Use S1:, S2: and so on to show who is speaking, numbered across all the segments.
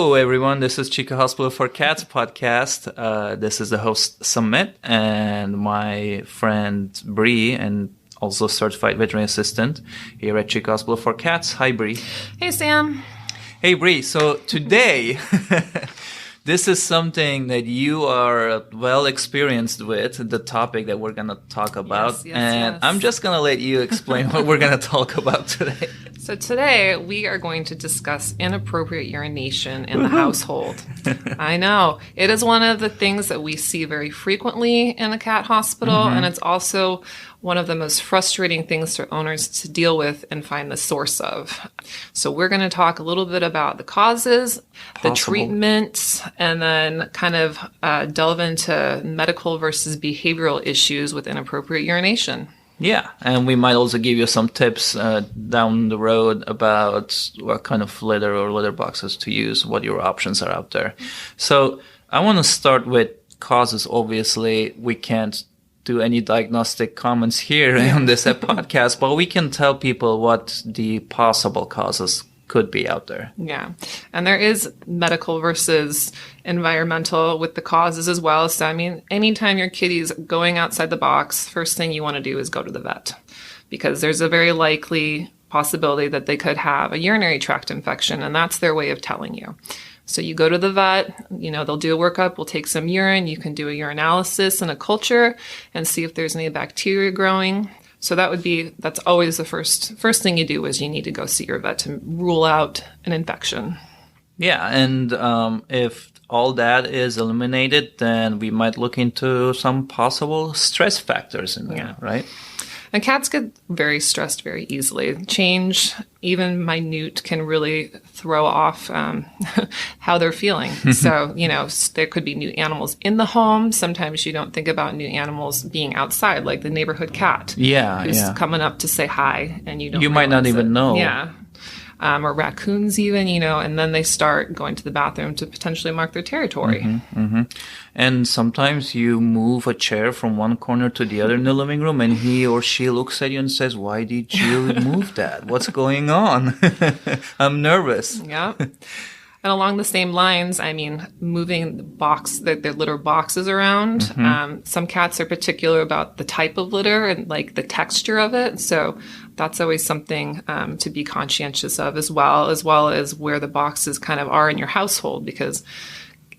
S1: Hello, everyone. This is Chica Hospital for Cats podcast. This is the host, Samet, and my friend, Bre, and also certified veterinary assistant here at Chica Hospital for Cats. Hi, Bre.
S2: Hey, Sam.
S1: Hey, Bre. So today, this is something that you are well experienced with, the topic that we're going to talk about. Yes. I'm just going to let you explain what we're going to talk about today.
S2: So today we are going to discuss inappropriate urination in the household. I know. It is one of the things that we see very frequently in a cat hospital, and it's also one of the most frustrating things for owners to deal with and find the source of. So we're going to talk a little bit about the causes, the treatment, and then kind of delve into medical versus behavioral issues with inappropriate urination.
S1: Yeah, and we might also give you some tips down the road about what kind of litter or litter boxes to use, what your options are out there. So I want to start with causes. Obviously, we can't do any diagnostic comments here on this podcast, but we can tell people what the possible causes could be out there.
S2: Yeah. And there is medical versus environmental with the causes as well. So, I mean, anytime your kitty's going outside the box, first thing you want to do is go to the vet, because there's a very likely possibility that they could have a urinary tract infection, and that's their way of telling you. So you go to the vet, they'll do a workup, we'll take some urine, you can do a urinalysis and a culture and see if there's any bacteria growing. So that's always the first thing you do is you need to go see your vet to rule out an infection.
S1: Yeah, and if all that is eliminated, then we might look into some possible stress factors in there, right?
S2: And cats get very stressed very easily. Change, even minute, can really throw off how they're feeling. So, there could be new animals in the home. Sometimes you don't think about new animals being outside, like the neighborhood cat. Who's coming up to say hi, and you
S1: might not even know.
S2: Yeah. Or raccoons even, and then they start going to the bathroom to potentially mark their territory.
S1: And sometimes you move a chair from one corner to the other in the living room, and he or she looks at you and says, "Why did you move that? What's going on? I'm nervous."
S2: Yeah. And along the same lines, I mean, moving their litter boxes around. Some cats are particular about the type of litter and like the texture of it. So that's always something to be conscientious of as well as where the boxes kind of are in your household. Because,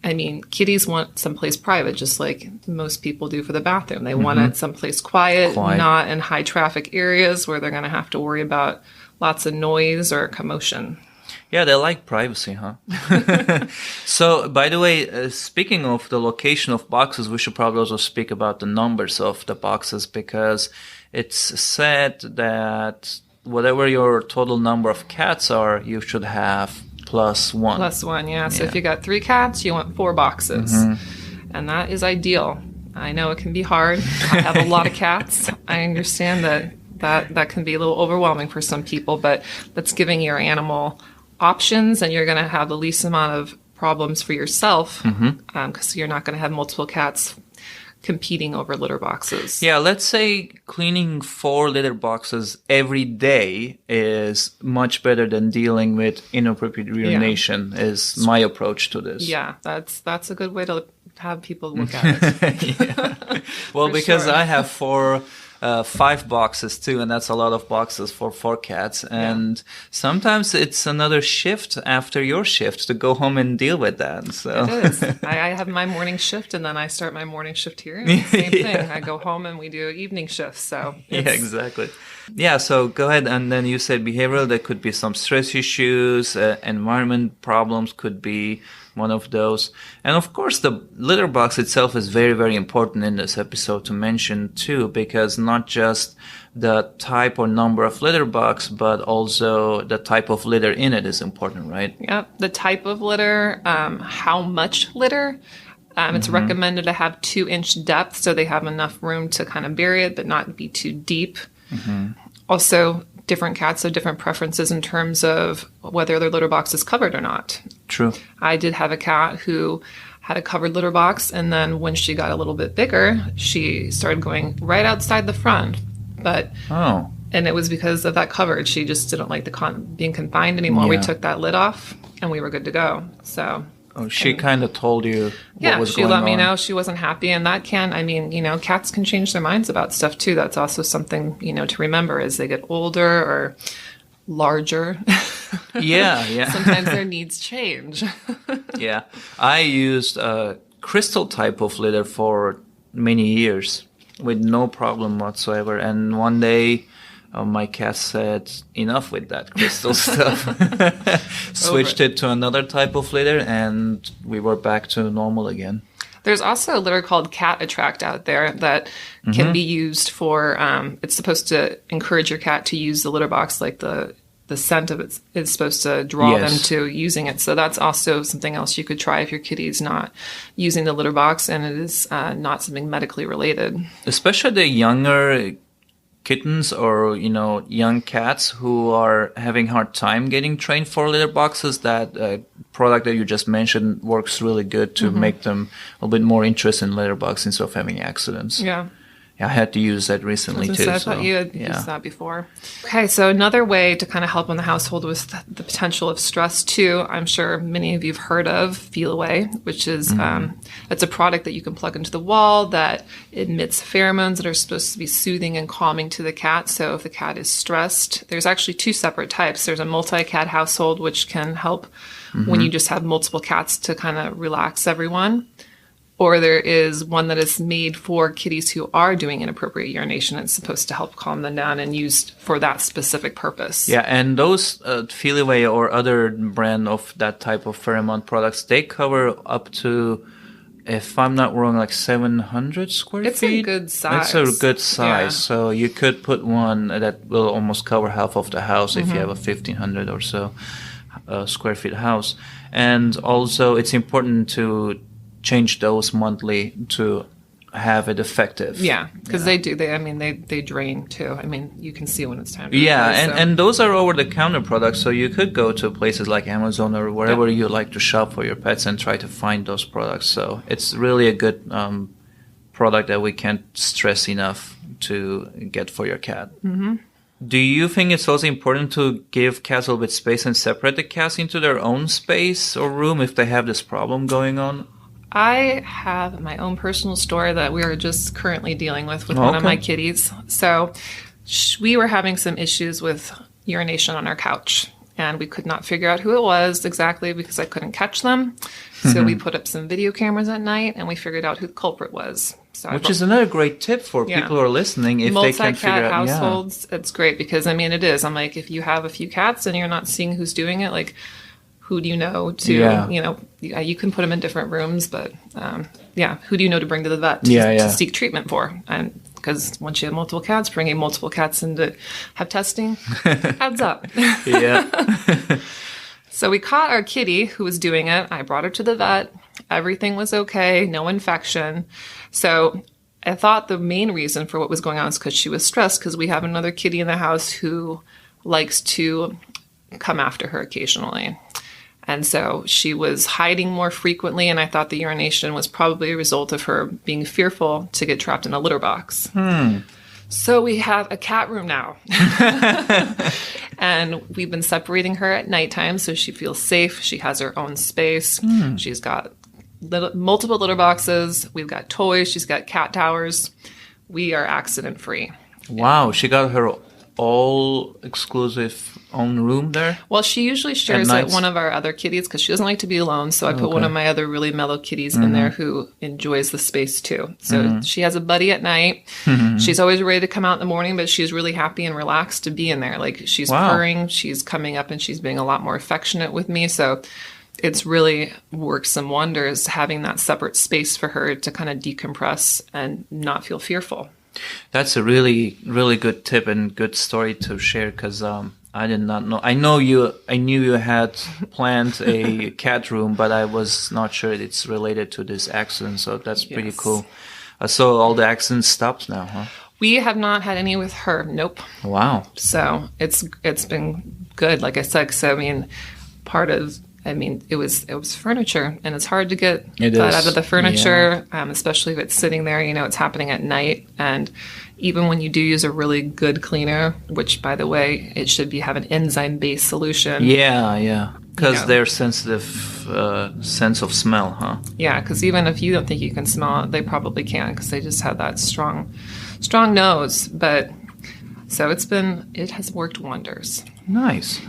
S2: I mean, kitties want someplace private, just like most people do for the bathroom. They want it someplace quiet, not in high traffic areas where they're going to have to worry about lots of noise or commotion.
S1: Yeah, they like privacy, huh? So, by the way, speaking of the location of boxes, we should probably also speak about the numbers of the boxes, because it's said that whatever your total number of cats are, you should have plus one.
S2: Plus one, yeah. So if you got 3 cats, you want 4 boxes. And that is ideal. I know it can be hard. I have a lot of cats. I understand that can be a little overwhelming for some people, but that's giving your animal options, and you're going to have the least amount of problems for yourself, because you're not going to have multiple cats competing over litter boxes.
S1: Yeah, let's say cleaning 4 litter boxes every day is much better than dealing with inappropriate urination, is my approach to this.
S2: Yeah, that's a good way to have people look at it.
S1: Well, because I have 5 boxes too, and that's a lot of boxes for 4 cats. And sometimes it's another shift after your shift to go home and deal with that. So
S2: it is. I have my morning shift, and then I start my morning shift here. And same thing. I go home and we do evening shifts. So
S1: yeah, exactly. Yeah, so go ahead. And then you said behavioral. There could be some stress issues, environment problems could be one of those. And of course, the litter box itself is very, very important in this episode to mention too, because not just the type or number of litter box, but also the type of litter in it is important, right?
S2: Yep. The type of litter, how much litter. It's recommended to have 2-inch depth, so they have enough room to kind of bury it, but not be too deep. Also, different cats have different preferences in terms of whether their litter box is covered or not.
S1: True.
S2: I did have a cat who had a covered litter box, and then when she got a little bit bigger, she started going right outside the front. But And it was because of that coverage. She just didn't like being confined anymore. We
S1: Yeah.
S2: took that lid off, and we were good to go. So,
S1: Oh, she kind of told you what was
S2: she
S1: going on.
S2: let me know she wasn't happy, and that can, I mean, cats can change their minds about stuff too. That's also something, to remember as they get older or larger.
S1: Yeah.
S2: Sometimes their needs change.
S1: Yeah. I used a crystal type of litter for many years with no problem whatsoever. And one day, my cat said, enough with that crystal stuff. Switched it to another type of litter, and we were back to normal again.
S2: There's also a litter called Cat Attract out there that can be used for, it's supposed to encourage your cat to use the litter box, like the scent of it is supposed to draw them to using it. So that's also something else you could try if your kitty's not using the litter box and it is not something medically related.
S1: Especially the younger kittens or, young cats who are having hard time getting trained for litter boxes, that product that you just mentioned works really good to make them a little bit more interested in litter box instead of having accidents.
S2: Yeah.
S1: I had to use that recently too.
S2: I thought you had used that before. Okay, so another way to kind of help in the household with the potential of stress too, I'm sure many of you have heard of Feel Away, which is it's a product that you can plug into the wall that emits pheromones that are supposed to be soothing and calming to the cat. So if the cat is stressed, there's actually two separate types. There's a multi-cat household, which can help when you just have multiple cats to kind of relax everyone. Or there is one that is made for kitties who are doing inappropriate urination. It's supposed to help calm them down and used for that specific purpose.
S1: Yeah, and those Feel Away or other brand of that type of pheromone products, they cover up to, if I'm not wrong, like 700 square feet.
S2: It's a good size.
S1: It's a good size.
S2: Yeah.
S1: So you could put one that will almost cover half of the house if you have a 1,500 or so square feet house. And also, it's important to change those monthly to have it effective.
S2: Yeah, because they drain too. I mean, you can see when it's time to
S1: Yeah,
S2: replace,
S1: and those are over-the-counter products, so you could go to places like Amazon or wherever you like to shop for your pets and try to find those products. So it's really a good product that we can't stress enough to get for your cat. Mm-hmm. Do you think it's also important to give cats a little bit space and separate the cats into their own space or room if they have this problem going on?
S2: I have my own personal story that we are just currently dealing with one of my kitties. So we were having some issues with urination on our couch, and we could not figure out who it was exactly because I couldn't catch them. So we put up some video cameras at night, and we figured out who the culprit was. So
S1: Which is another great tip for people who are listening if they can figure out.
S2: Multi-cat households, it's great because, I mean, it is. I'm like, if you have a few cats and you're not seeing who's doing it, like, who do you know to, you can put them in different rooms, but who do you know to bring to the vet to seek treatment for? And because once you have multiple cats, bringing multiple cats in to have testing adds up.
S1: Yeah.
S2: So we caught our kitty who was doing it. I brought her to the vet. Everything was okay, no infection. So I thought the main reason for what was going on is because she was stressed because we have another kitty in the house who likes to come after her occasionally. And so she was hiding more frequently, and I thought the urination was probably a result of her being fearful to get trapped in a litter box. So we have a cat room now. And we've been separating her at nighttime so she feels safe. She has her own space. She's got multiple litter boxes. We've got toys. She's got cat towers. We are accident-free.
S1: Wow, she got her all exclusive own room there?
S2: Well, she usually shares it with one of our other kitties because she doesn't like to be alone. So I put one of my other really mellow kitties in there who enjoys the space too. So she has a buddy at night. She's always ready to come out in the morning, but she's really happy and relaxed to be in there. Like she's purring, she's coming up and she's being a lot more affectionate with me. So it's really worked some wonders having that separate space for her to kind of decompress and not feel fearful.
S1: That's a really, really good tip and good story to share because I did not know. I knew you had planned a cat room, but I was not sure it's related to this accident. So that's pretty cool. So all the accidents stopped now, huh?
S2: We have not had any with her. Nope.
S1: Wow.
S2: So it's been good. Like I said, so I mean, part of I mean, it was furniture, and it's hard to get
S1: It
S2: that
S1: is.
S2: out of the furniture, especially if it's sitting there. You know, it's happening at night, and even when you do use a really good cleaner, which, by the way, it should have an enzyme-based solution.
S1: Yeah. Because
S2: know.
S1: they're sensitive sense of smell, huh?
S2: Yeah, because even if you don't think you can smell it, they probably can, because they just have that strong nose. But so it has worked wonders.
S1: Nice.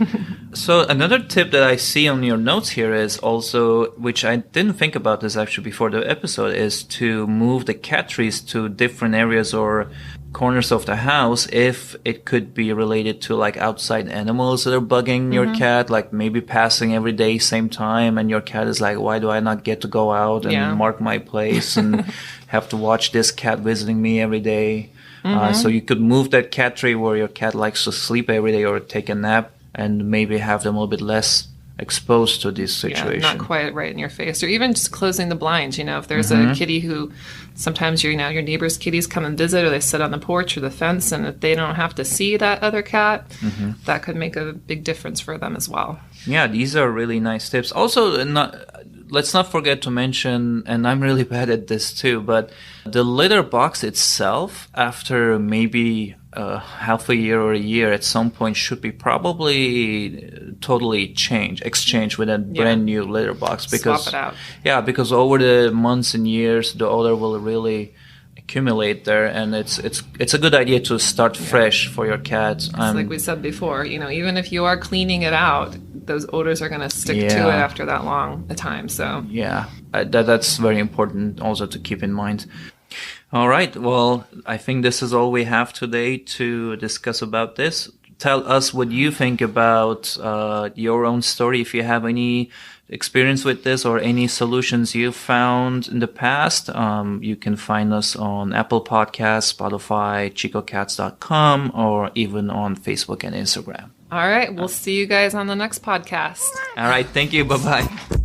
S1: So another tip that I see on your notes here is also, which I didn't think about this actually before the episode, is to move the cat trees to different areas or corners of the house if it could be related to like outside animals that are bugging your cat, like maybe passing every day same time, and your cat is like, why do I not get to go out and mark my place and have to watch this cat visiting me every day? So you could move that cat tree where your cat likes to sleep every day or take a nap, and maybe have them a little bit less exposed to this situation.
S2: Yeah, not quite right in your face. Or even just closing the blinds. You know, if there's a kitty who sometimes your neighbor's kitties come and visit, or they sit on the porch or the fence, and if they don't have to see that other cat, that could make a big difference for them as well.
S1: Yeah, these are really nice tips. Also, let's not forget to mention, and I'm really bad at this too, but the litter box itself, after maybe half a year or a year, at some point should be probably totally exchanged with a brand new litter box, because
S2: swap it out.
S1: Yeah, because over the months and years, the odor will really accumulate there, and it's a good idea to start fresh for your cats.
S2: Like we said before, even if you are cleaning it out, those odors are going to stick to it after that long a time. So
S1: that's very important also to keep in mind. All right, well, I think this is all we have today to discuss about this. Tell us what you think about your own story. If you have any experience with this or any solutions you've found in the past, you can find us on Apple Podcasts, Spotify, chicocats.com, or even on Facebook and Instagram.
S2: All right, we'll see you guys on the next podcast.
S1: All right, thank you. Bye-bye.